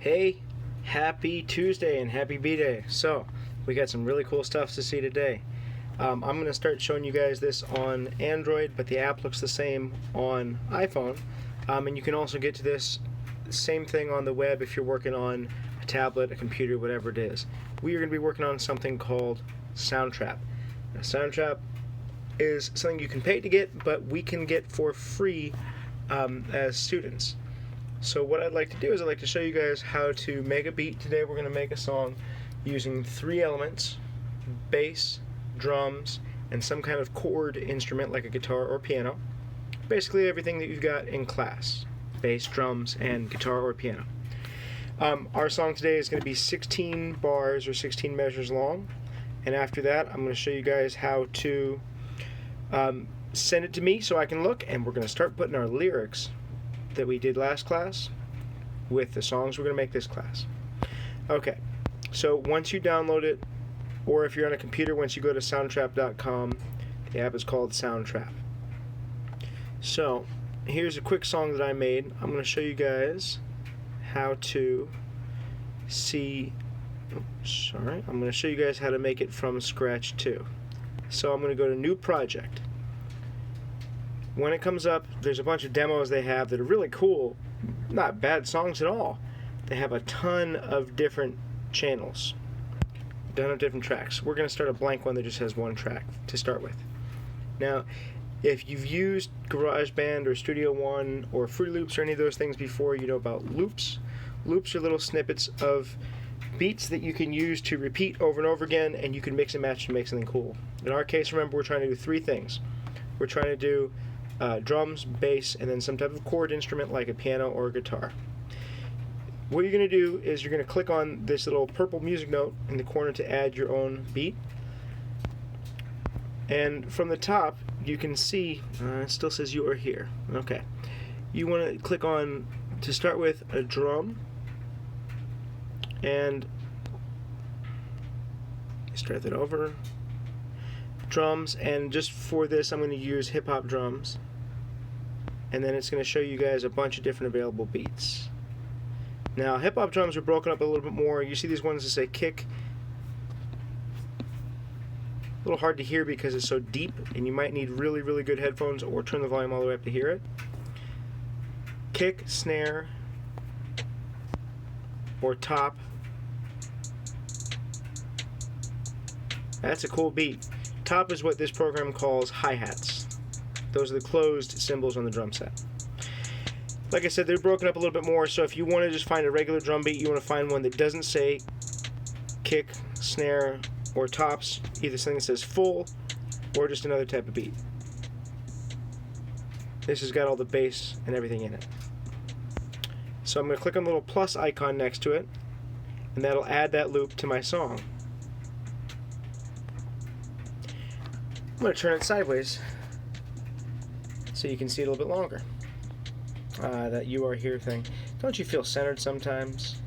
Hey, happy Tuesday and happy B-Day. So, we got some really cool stuff to see today. I'm going to start showing you guys this on Android, but the app looks the same on iPhone. And you can also get to this same thing on the web if you're working on a tablet, a computer, whatever it is. We are going to be working on something called SoundTrap. Now, SoundTrap is something you can pay to get, but we can get for free as students. So what I'd like to do is I'd like to show you guys how to make a beat. Today we're going to make a song using 3 elements: bass, drums, and some kind of chord instrument like a guitar or piano. Basically everything that you've got in class: bass, drums, and guitar or piano. Our song today is going to be 16 bars or 16 measures long, and after that I'm going to show you guys how to send it to me so I can look, and we're going to start putting our lyrics that we did last class with the songs we're going to make this class. Okay, so once you download it, or if you're on a computer, once you go to SoundTrap.com, the app is called SoundTrap. So here's a quick song that I made. I'm going to show you guys how to I'm going to show you guys how to make it from scratch too. So I'm going to go to New Project. When it comes up, there's a bunch of demos they have that are really cool. Not bad songs at all. They have a ton of different channels, a ton of different tracks. We're going to start a blank one that just has one track to start with. Now, if you've used GarageBand or Studio One or Fruity Loops or any of those things before, you know about loops. Loops are little snippets of beats that you can use to repeat over and over again, and you can mix and match to make something cool. In our case, remember, we're trying to do 3 things. We're trying to do drums, bass, and then some type of chord instrument like a piano or a guitar. What you're going to do is you're going to click on this little purple music note in the corner to add your own beat. And from the top, you can see, it still says you are here. Okay. You want to click on, to start with, a drum. And start that over. Drums, and just for this I'm going to use hip-hop drums, and then it's going to show you guys a bunch of different available beats. Now hip-hop drums are broken up a little bit more. You see these ones that say kick, a little hard to hear because it's so deep, and you might need really good headphones or turn the volume all the way up to hear it. Kick, snare, or top. That's a cool beat. Top is what this program calls hi-hats. Those are the closed cymbals on the drum set. Like I said, they're broken up a little bit more, so if you want to just find a regular drum beat, you want to find one that doesn't say kick, snare, or tops, either something that says full or just another type of beat. This has got all the bass and everything in it. So I'm going to click on the little plus icon next to it, and that'll add that loop to my song. I'm going to turn it sideways so you can see it a little bit longer. That you are here thing. Don't you feel centered sometimes?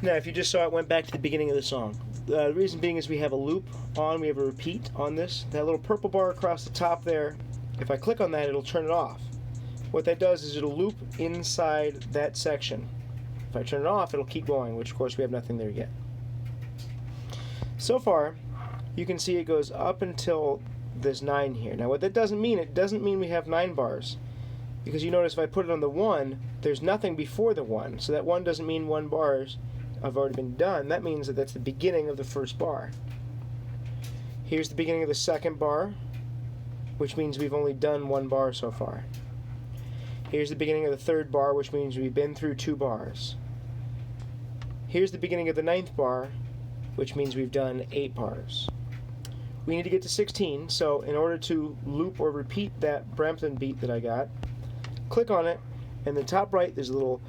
Now, if you just saw it, went back to the beginning of the song. The reason being is we have a loop on, we have a repeat on this. That little purple bar across the top there, if I click on that, it'll turn it off. What that does is it'll loop inside that section. If I turn it off, it'll keep going, which of course we have nothing there yet. So far, you can see it goes up until this 9 here. Now what that doesn't mean, it doesn't mean we have 9 bars. Because you notice if I put it on the 1, there's nothing before the 1. So that 1 doesn't mean 1 bars have already been done. That means that that's the beginning of the first bar. Here's the beginning of the second bar, which means we've only done 1 bar so far. Here's the beginning of the third bar, which means we've been through 2 bars. Here's the beginning of the 9th bar, which means we've done 8 bars. We need to get to 16, so in order to loop or repeat that Brampton beat that I got, click on it, and in the top right there's a little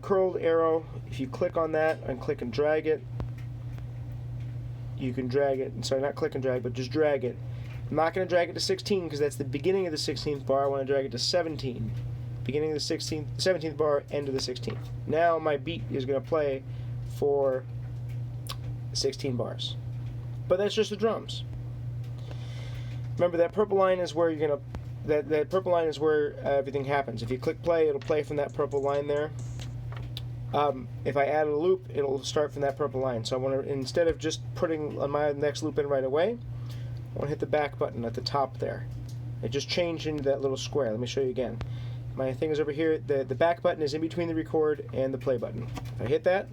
curled arrow. If you click on that and click and drag it, you can drag it. Sorry, not click and drag, but just drag it. I'm not going to drag it to 16 because that's the beginning of the 16th bar. I want to drag it to 17. Beginning of the 17th bar, end of the 16th. Now my beat is going to play for 16 bars. But that's just the drums. Remember, that purple line is where that purple line is where everything happens. If you click play, it'll play from that purple line there. If I add a loop, it'll start from that purple line. So I want to, instead of just putting my next loop in right away, I want to hit the back button at the top there. It just changed into that little square. Let me show you again. My thing is over here. The back button is in between the record and the play button. If I hit that,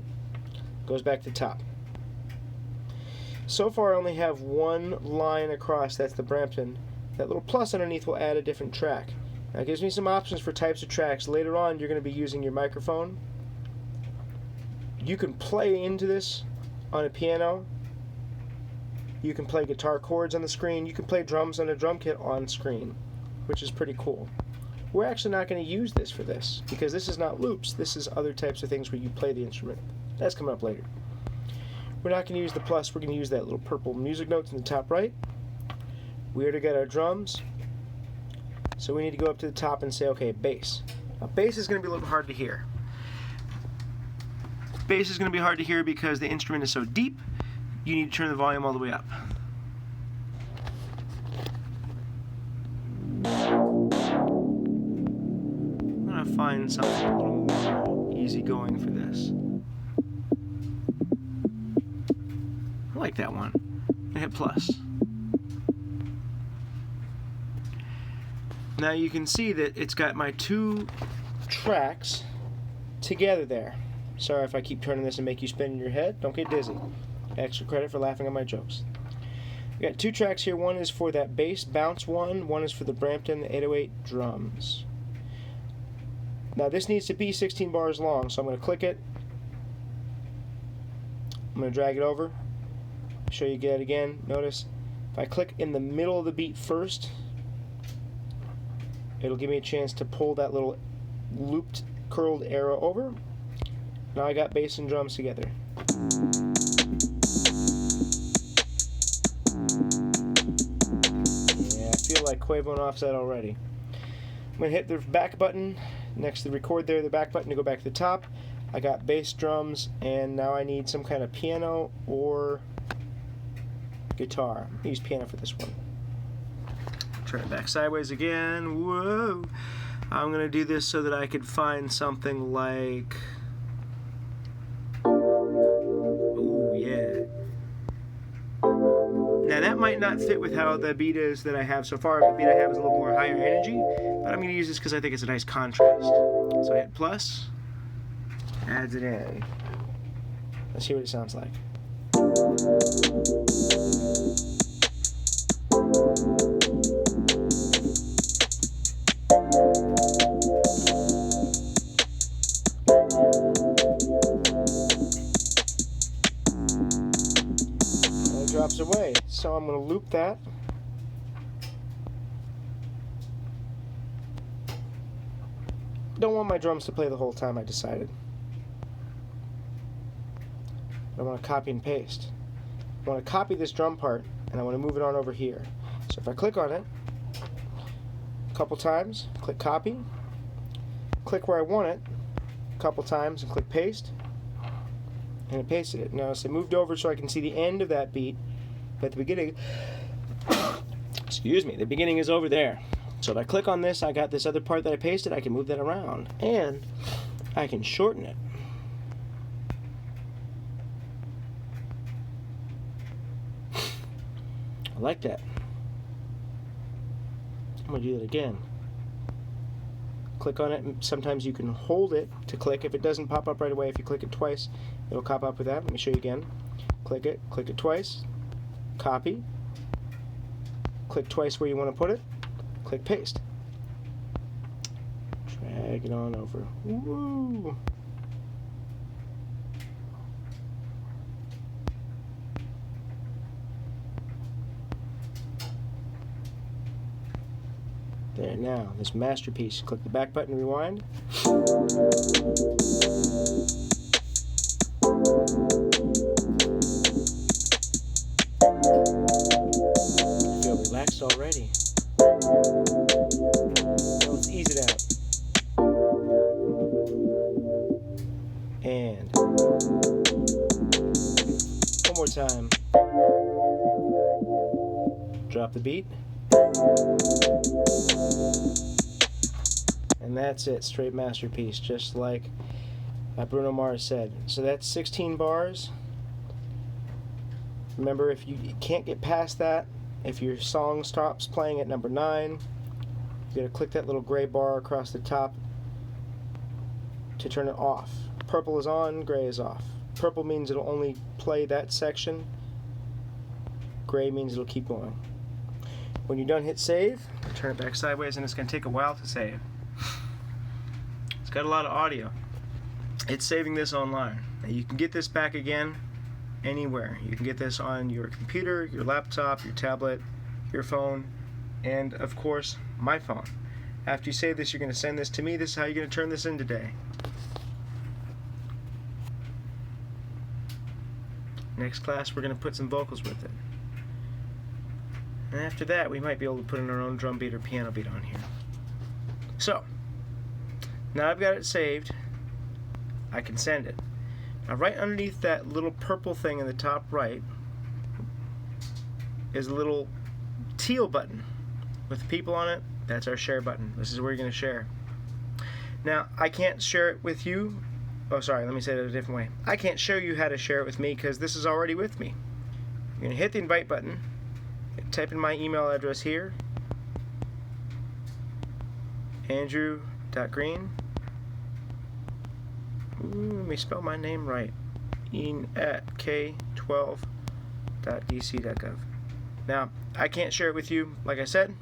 it goes back to the top. So far I only have one line across, that's the Brampton. That little plus underneath will add a different track. Now it gives me some options for types of tracks. Later on you're going to be using your microphone. You can play into this on a piano. You can play guitar chords on the screen. You can play drums on a drum kit on screen, which is pretty cool. We're actually not going to use this for this, because this is not loops. This is other types of things where you play the instrument. That's coming up later. We're not going to use the plus. We're going to use that little purple music notes in the top right. We already got our drums. So we need to go up to the top and say, okay, bass. Now bass is going to be a little hard to hear. Bass is going to be hard to hear because the instrument is so deep, you need to turn the volume all the way up. I'm going to find something a little more easygoing for this. I like that one. I hit plus. Now you can see that it's got my two tracks together there. Sorry if I keep turning this and make you spin in your head. Don't get dizzy. Extra credit for laughing at my jokes. We got two tracks here. One is for that bass bounce one. One is for the Brampton 808 drums. Now this needs to be 16 bars long, so I'm going to click it. I'm going to drag it over. Show you it again. Notice if I click in the middle of the beat first, it'll give me a chance to pull that little looped curled arrow over. Now I got bass and drums together. Yeah, I feel like Quavo and Offset already. I'm going to hit the back button next to the record there, the back button to go back to the top. I got bass, drums, and now I need some kind of piano or guitar. I'll use piano for this one. Turn it back sideways again. Whoa! I'm going to do this so that I could find something like... Now that might not fit with how the beat is that I have so far. The beat I have is a little more higher energy, but I'm going to use this because I think it's a nice contrast. So I hit plus, adds it in. Let's see what it sounds like. Drops away, so I'm going to loop that. Don't want my drums to play the whole time, I decided. I want to copy and paste. I want to copy this drum part and I want to move it on over here. So if I click on it a couple times, click copy, click where I want it a couple times and click paste, and I pasted it. Now so I moved over so I can see the end of that beat, but at the beginning, excuse me, the beginning is over there. So if I click on this, I got this other part that I pasted, I can move that around, and I can shorten it. I like that. I'm going to do that again. Click on it, and sometimes you can hold it to click. If it doesn't pop up right away, if you click it twice, it'll pop up with that. Let me show you again. Click it twice, copy, click twice where you want to put it, click paste. Drag it on over. Woo! There, now, this masterpiece. Click the back button, rewind. I feel relaxed already. Now let's ease it out. And one more time. Drop the beat. And that's it, straight masterpiece, just like Bruno Mars said. So that's 16 bars. Remember, if you can't get past that, if your song stops playing at number 9, you gotta click that little gray bar across the top to turn it off. Purple is on, gray is off. Purple means it'll only play that section. Gray means it'll keep going. When you're done, hit save. Turn it back sideways, and it's gonna take a while to save. It's got a lot of audio. It's saving this online. Now you can get this back again anywhere. You can get this on your computer, your laptop, your tablet, your phone, and of course, my phone. After you save this, you're going to send this to me. This is how you're going to turn this in today. Next class, we're going to put some vocals with it. And after that, we might be able to put in our own drum beat or piano beat on here. So, now I've got it saved, I can send it. Now right underneath that little purple thing in the top right is a little teal button with people on it. That's our share button. This is where you're going to share. Now, I can't share it with you. Oh, sorry, let me say it a different way. I can't show you how to share it with me because this is already with me. You're going to hit the invite button, type in my email address here, andrew.green. Let me spell my name right. at k12.dc.gov. Now, I can't share it with you, like I said,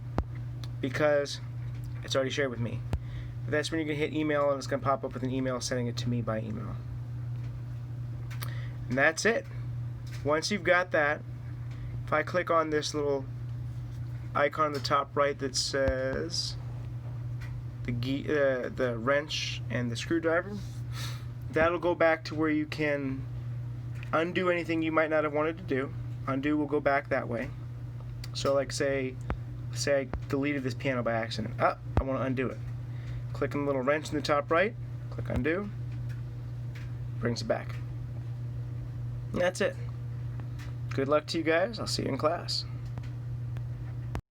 because it's already shared with me. But that's when you're going to hit email, and it's going to pop up with an email sending it to me by email. And that's it. Once you've got that, if I click on this little icon in the top right that says the wrench and the screwdriver, that'll go back to where you can undo anything you might not have wanted to do. Undo will go back that way. So like say I deleted this piano by accident. I want to undo it. Click on the little wrench in the top right, click undo, brings it back. And that's it. Good luck to you guys. I'll see you in class.